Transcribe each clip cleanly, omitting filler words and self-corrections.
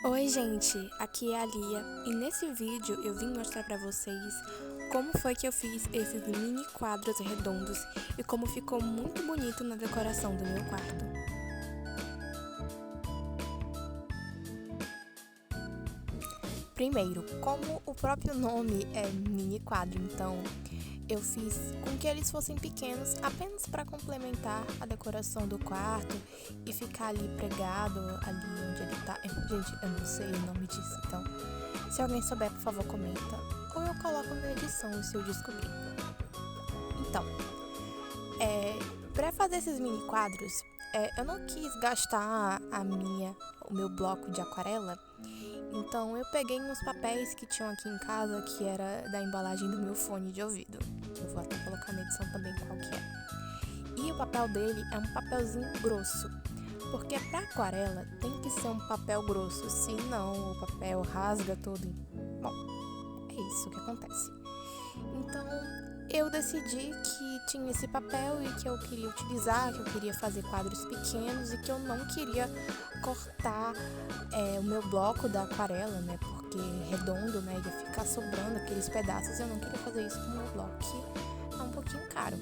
Oi gente, aqui é a Lia e nesse vídeo eu vim mostrar pra vocês como foi que eu fiz esses mini quadros redondos e como ficou muito bonito na decoração do meu quarto. Primeiro, como o próprio nome é mini quadro, então eu fiz com que eles fossem pequenos apenas para complementar a decoração do quarto e ficar ali pregado ali onde ele tá. Gente, eu não sei o nome disso, então se alguém souber, por favor, comenta ou eu coloco na edição se eu descobrir. Então, para fazer esses mini quadros, eu não quis gastar o meu bloco de aquarela. Então eu peguei uns papéis que tinham aqui em casa, que era da embalagem do meu fone de ouvido. Eu vou até colocar na edição também qual que é. E o papel dele é um papelzinho grosso, porque para aquarela tem que ser um papel grosso, senão o papel rasga todo. Bom, é isso que acontece. Então eu decidi que tinha esse papel e que eu queria utilizar, que eu queria fazer quadros pequenos e que eu não queria cortar o meu bloco da aquarela, né? Porque redondo, né? Ia ficar sobrando aqueles pedaços e eu não queria fazer isso com o meu bloco, que é um pouquinho caro.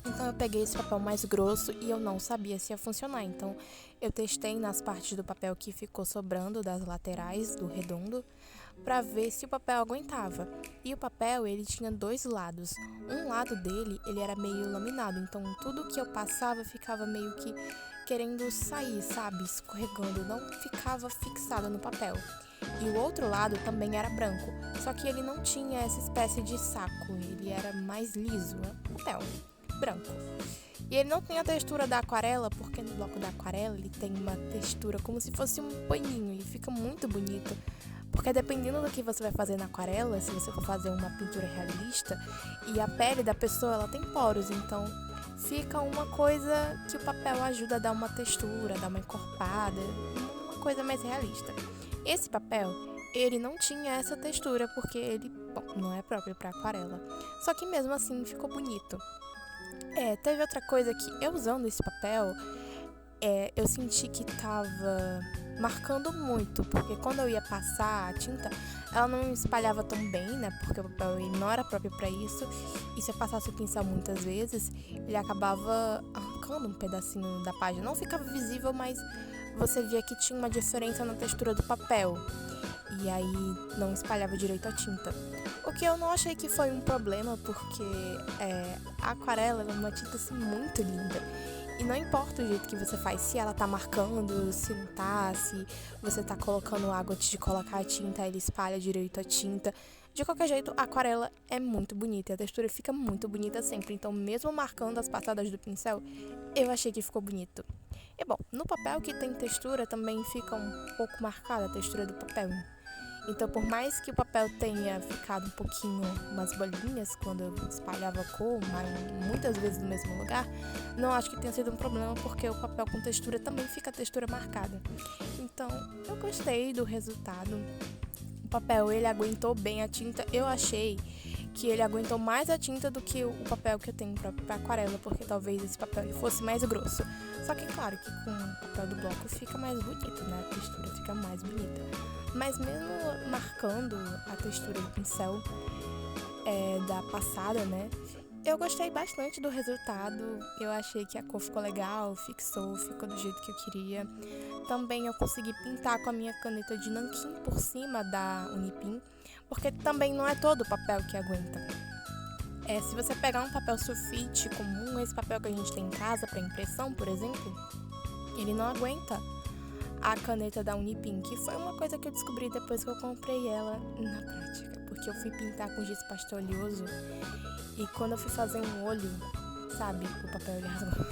Então eu peguei esse papel mais grosso e eu não sabia se ia funcionar. Então eu testei nas partes do papel que ficou sobrando das laterais do redondo para ver se o papel aguentava. E o papel, ele tinha dois lados. Um lado dele, ele era meio laminado, então tudo que eu passava ficava meio que querendo sair, sabe? Escorregando, não ficava fixado no papel. E o outro lado também era branco, só que ele não tinha essa espécie de saco, ele era mais liso, papel branco. E ele não tem a textura da aquarela, porque no bloco da aquarela ele tem uma textura como se fosse um paninho e fica muito bonito. Porque dependendo do que você vai fazer na aquarela, se você for fazer uma pintura realista, e a pele da pessoa ela tem poros, então fica uma coisa que o papel ajuda a dar uma textura, a dar uma encorpada, uma coisa mais realista. Esse papel, ele não tinha essa textura porque ele, bom, não é próprio para aquarela. Só que mesmo assim ficou bonito. Teve outra coisa que eu usando esse papel, eu senti que tava marcando muito, porque quando eu ia passar a tinta, ela não espalhava tão bem, né? Porque o papel ele não era próprio para isso. E se eu passasse o pincel muitas vezes, ele acabava arrancando um pedacinho da página. Não ficava visível, mas você via que tinha uma diferença na textura do papel. E aí não espalhava direito a tinta. O que eu não achei que foi um problema, porque a aquarela é uma tinta assim, muito linda. E não importa o jeito que você faz, se ela tá marcando, se não tá, se você tá colocando água antes de colocar a tinta, ele espalha direito a tinta. De qualquer jeito, a aquarela é muito bonita e a textura fica muito bonita sempre. Então, mesmo marcando as passadas do pincel, eu achei que ficou bonito. E bom, no papel que tem textura também fica um pouco marcada a textura do papel. Então, por mais que o papel tenha ficado um pouquinho umas bolinhas quando eu espalhava a cor, mas muitas vezes no mesmo lugar, não acho que tenha sido um problema porque o papel com textura também fica a textura marcada. Então, eu gostei do resultado. O papel, ele aguentou bem a tinta. Eu achei que ele aguentou mais a tinta do que o papel que eu tenho para aquarela, porque talvez esse papel fosse mais grosso. Só que claro que com o papel do bloco fica mais bonito, né? A textura fica mais bonita. Mas mesmo marcando a textura do pincel da passada, né? Eu gostei bastante do resultado. Eu achei que a cor ficou legal, fixou, ficou do jeito que eu queria. Também eu consegui pintar com a minha caneta de nanquim por cima da Unipin, porque também não é todo o papel que aguenta. Se você pegar um papel sulfite comum, esse papel que a gente tem em casa para impressão, por exemplo, ele não aguenta a caneta da Unipin, que foi uma coisa que eu descobri depois que eu comprei ela na prática, porque eu fui pintar com giz pastel oleoso e quando eu fui fazer um olho, sabe, o papel ele rasgou.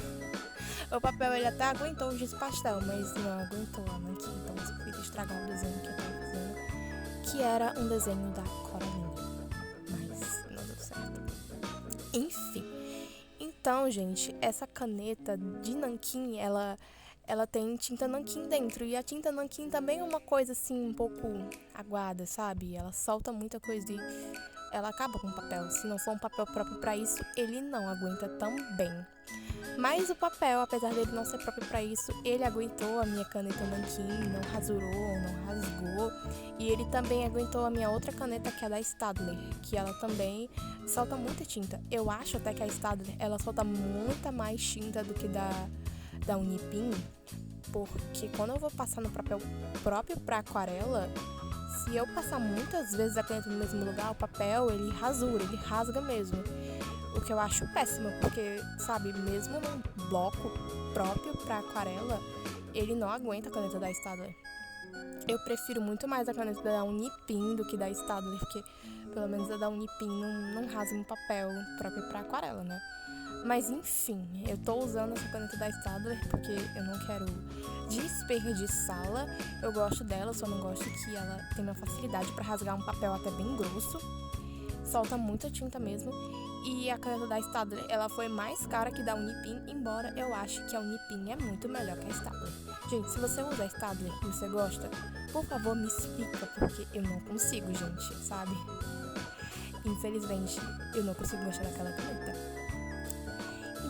O papel ele até aguentou o giz pastel, mas não aguentou a nanquim, então eu fiz estragar o desenho que eu tava fazendo, que era um desenho da Coraline, mas não deu certo. Enfim, então, gente, essa caneta de nanquim, ela tem tinta nanquim dentro. E a tinta nanquim também é uma coisa assim, um pouco aguada, sabe? Ela solta muita coisa ela acaba com o papel. Se não for um papel próprio para isso, ele não aguenta tão bem. Mas o papel, apesar dele não ser próprio para isso, ele aguentou a minha caneta nanquim, não rasurou, não rasgou. E ele também aguentou a minha outra caneta, que é da Staedtler, que ela também solta muita tinta. Eu acho até que a Staedtler, ela solta muita mais tinta do que da Unipin, porque quando eu vou passar no papel próprio para aquarela, se eu passar muitas vezes a caneta no mesmo lugar, o papel, ele rasura, ele rasga mesmo. O que eu acho péssimo, porque, sabe, mesmo num bloco próprio para aquarela, ele não aguenta a caneta da Staedtler. Eu prefiro muito mais a caneta da Unipin do que da Staedtler, porque pelo menos a da Unipin não rasga um papel próprio para aquarela, né? Mas enfim, eu tô usando essa caneta da Staedtler porque eu não quero desperdiçá-la. Eu gosto dela, só não gosto que ela tem uma facilidade para rasgar um papel até bem grosso. Solta muita tinta mesmo. E a caneta da Staedtler, ela foi mais cara que da Unipin, embora eu ache que a Unipin é muito melhor que a Staedtler. Gente, se você usa a Staedtler e você gosta, por favor me explica, porque eu não consigo, gente, sabe? Infelizmente, eu não consigo mexer naquela caneta.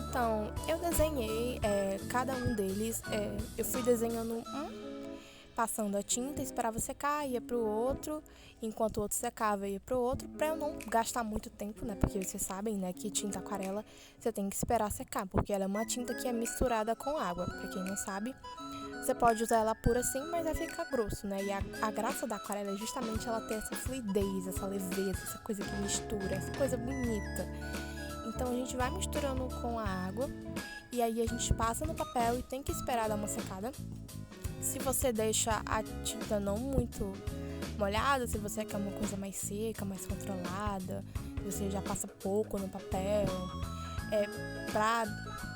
Então, eu desenhei cada um deles, eu fui desenhando passando a tinta, esperava secar, ia pro outro, enquanto o outro secava, ia pro outro, pra eu não gastar muito tempo, né? Porque vocês sabem, né, que tinta aquarela você tem que esperar secar, porque ela é uma tinta que é misturada com água. Pra quem não sabe, você pode usar ela pura assim, mas vai ficar grosso, né? E a graça da aquarela é justamente ela ter essa fluidez, essa leveza, essa coisa que mistura, essa coisa bonita. Então a gente vai misturando com a água e aí a gente passa no papel e tem que esperar dar uma secada. Se você deixa a tinta não muito molhada, se você quer uma coisa mais seca, mais controlada, você já passa pouco no papel, pra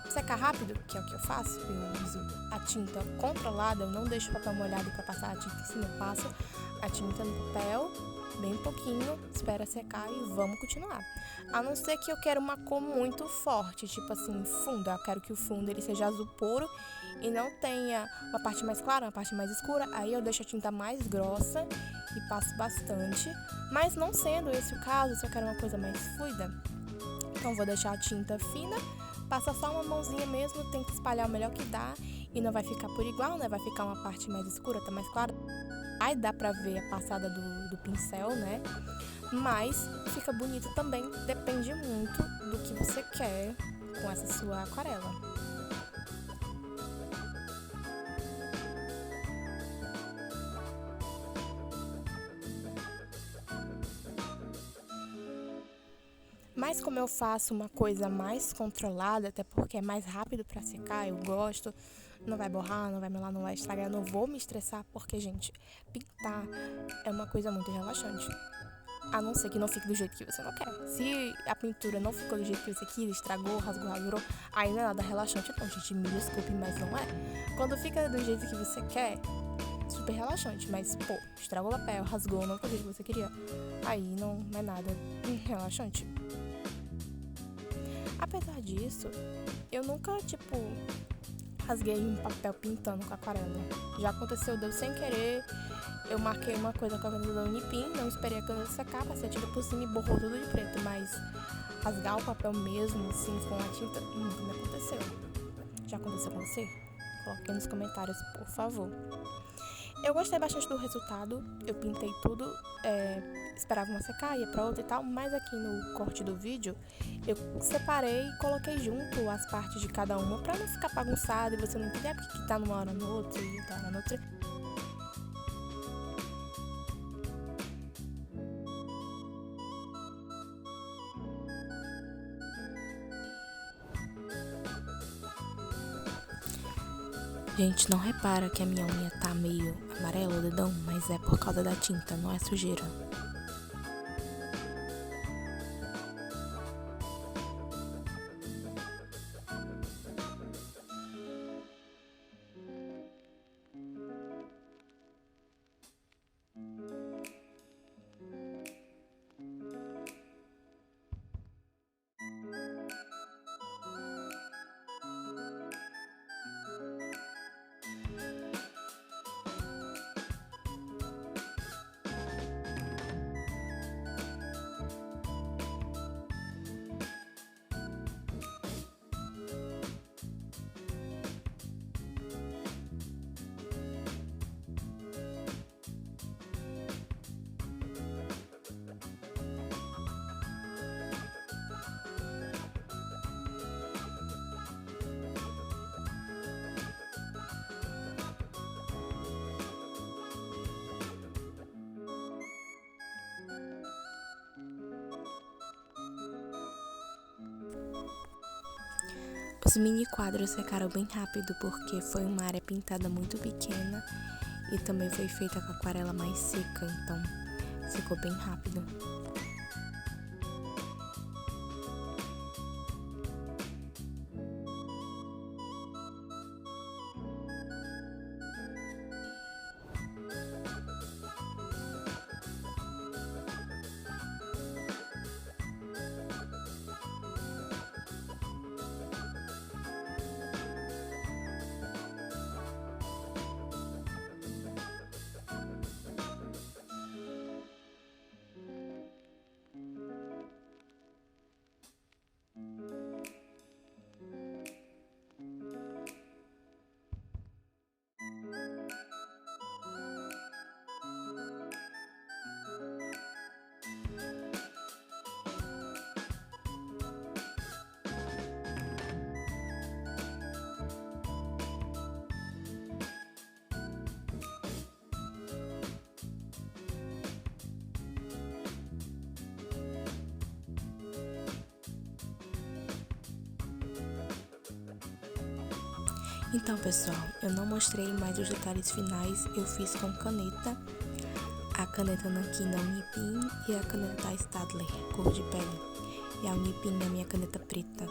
secar rápido, que é o que eu faço, eu uso a tinta controlada, eu não deixo o papel molhado para passar a tinta em cima, eu passo a tinta no papel, bem pouquinho, espera secar e vamos continuar. A não ser que eu quero uma cor muito forte, tipo assim, fundo, eu quero que o fundo ele seja azul puro e não tenha uma parte mais clara, uma parte mais escura, aí eu deixo a tinta mais grossa e passo bastante, mas não sendo esse o caso, se eu quero uma coisa mais fluida, então vou deixar a tinta fina, passa só uma mãozinha mesmo, tem que espalhar o melhor que dá e não vai ficar por igual, né? Vai ficar uma parte mais escura, tá mais clara. Aí dá pra ver a passada do pincel, né? Mas fica bonito também, depende muito do que você quer com essa sua aquarela. Mas como eu faço uma coisa mais controlada, até porque é mais rápido pra secar, eu gosto, não vai borrar, não vai melar, não vai estragar, eu não vou me estressar, porque, gente, pintar é uma coisa muito relaxante. A não ser que não fique do jeito que você não quer. Se a pintura não ficou do jeito que você quis, estragou, rasgou, aí não é nada relaxante não, gente, me desculpe, mas não é. Quando fica do jeito que você quer, super relaxante, mas, pô, estragou o papel, rasgou, não foi do jeito que você queria, aí não é nada relaxante. Apesar disso, eu nunca, rasguei um papel pintando com aquarela. Já aconteceu, deu sem querer, eu marquei uma coisa com a caneta da Unipin, não esperei a caneta secar, passei a tinta por cima e borrou tudo de preto, mas rasgar o papel mesmo, assim, com a tinta, nunca me aconteceu. Já aconteceu com você? Coloque aí nos comentários, por favor. Eu gostei bastante do resultado, eu pintei tudo, esperava uma secar, ia pra outra e tal, mas aqui no corte do vídeo eu separei e coloquei junto as partes de cada uma pra não ficar bagunçado e você não entender porque que tá numa hora no outro e outra hora no outra. Gente, não repara que a minha unha tá meio amarela, o dedão, mas é por causa da tinta, não é sujeira. Os mini quadros secaram bem rápido porque foi uma área pintada muito pequena e também foi feita com aquarela mais seca, então secou bem rápido. Então, pessoal, eu não mostrei mais os detalhes finais, eu fiz com caneta, a caneta Nankin da Unipin e a caneta da Staedtler, cor de pele, e a Unipin é a minha caneta preta.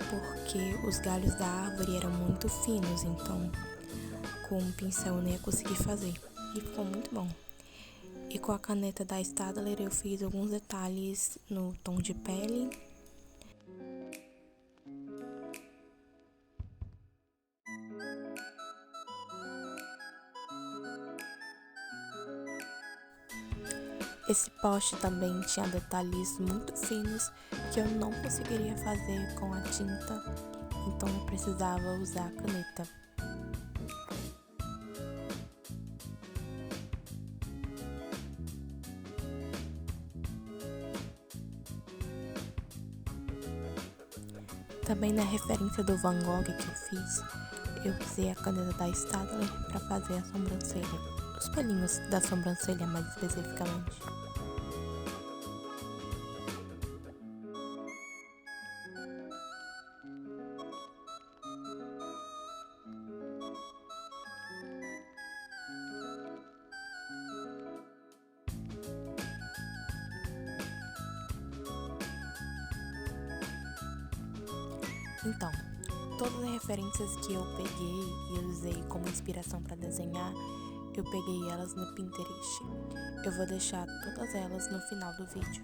porque os galhos da árvore eram muito finos, então com um pincel eu não ia conseguir fazer. E ficou muito bom. E com a caneta da Staedtler eu fiz alguns detalhes no tom de pele. Esse poste também tinha detalhes muito finos que eu não conseguiria fazer com a tinta, então eu precisava usar a caneta. Também na referência do Van Gogh que eu fiz, eu usei a caneta da Staedtler para fazer a sobrancelha, os pelinhos da sobrancelha mais especificamente. Então, todas as referências que eu peguei e usei como inspiração para desenhar, eu peguei elas no Pinterest. Eu vou deixar todas elas no final do vídeo.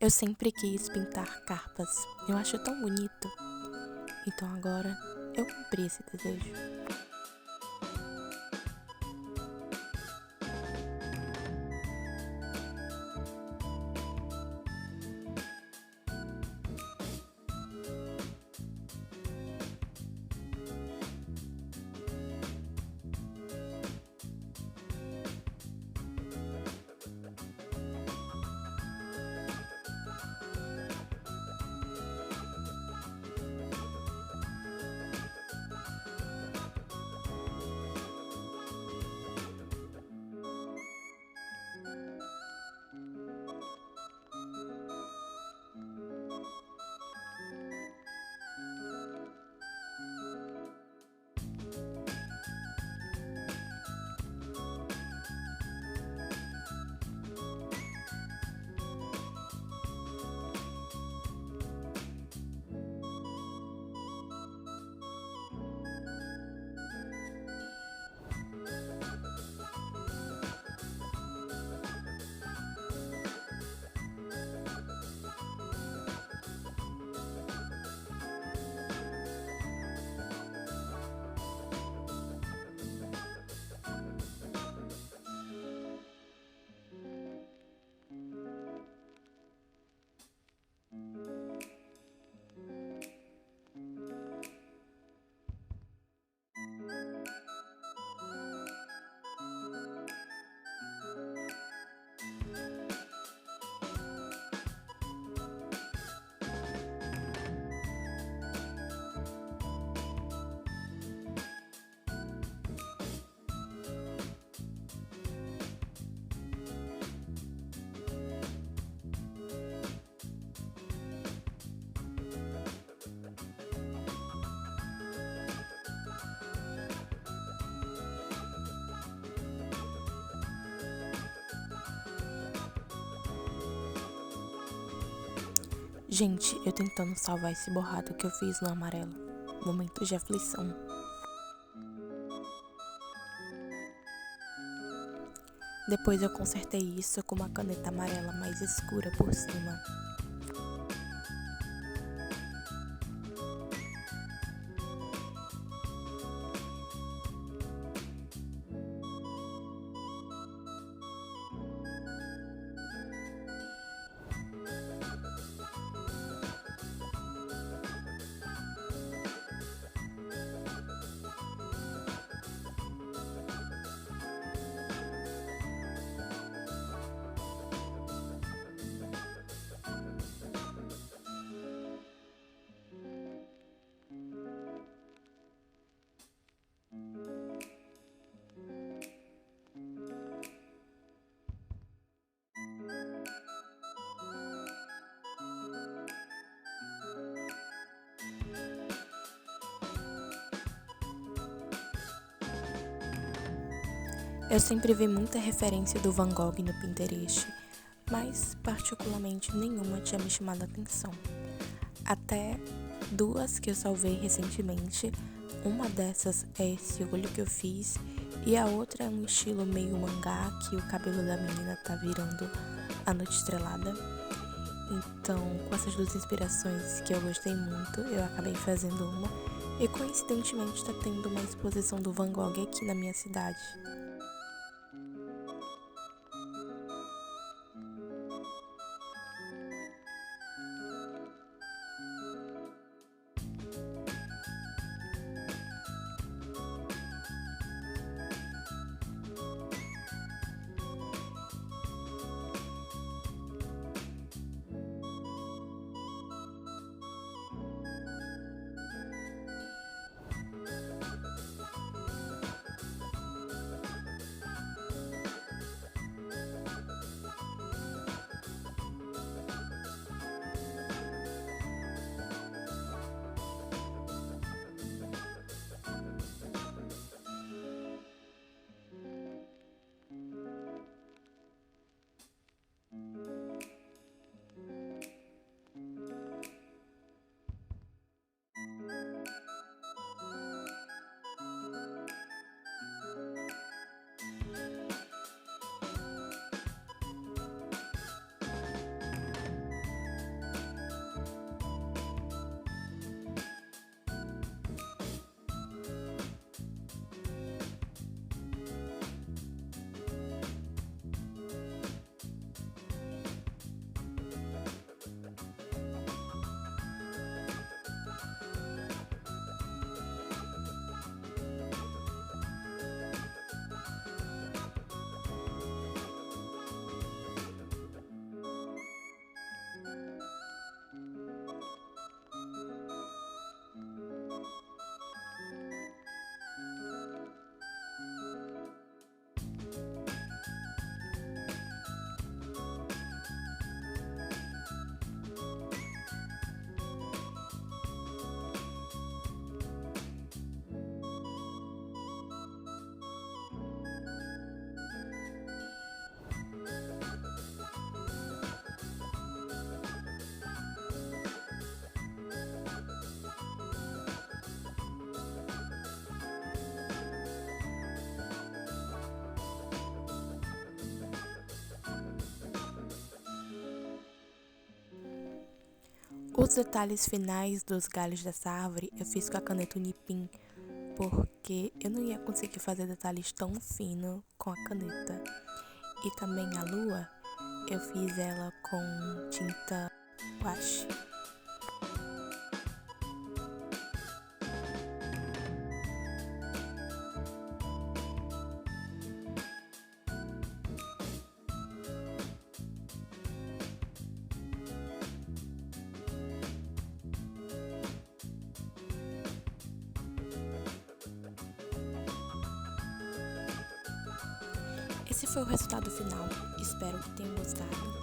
Eu sempre quis pintar carpas, eu acho tão bonito. Então agora eu cumpri esse desejo. Gente, eu tentando salvar esse borrado que eu fiz no amarelo. Momento de aflição. Depois eu consertei isso com uma caneta amarela mais escura por cima. Eu sempre vi muita referência do Van Gogh no Pinterest, mas particularmente nenhuma tinha me chamado a atenção. Até duas que eu salvei recentemente, uma dessas é esse olho que eu fiz e a outra é um estilo meio mangá que o cabelo da menina tá virando a noite estrelada. Então, com essas duas inspirações que eu gostei muito, eu acabei fazendo uma e coincidentemente tá tendo uma exposição do Van Gogh aqui na minha cidade. Os detalhes finais dos galhos dessa árvore eu fiz com a caneta Unipin, porque eu não ia conseguir fazer detalhes tão finos com a caneta. E também a lua, eu fiz ela com tinta guache. Esse foi o resultado final. Espero que tenham gostado.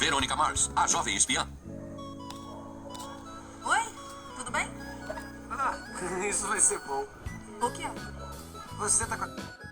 Verônica Mars, a jovem espiã. Oi, tudo bem? Ah, isso vai ser bom. O quê? Você tá com a...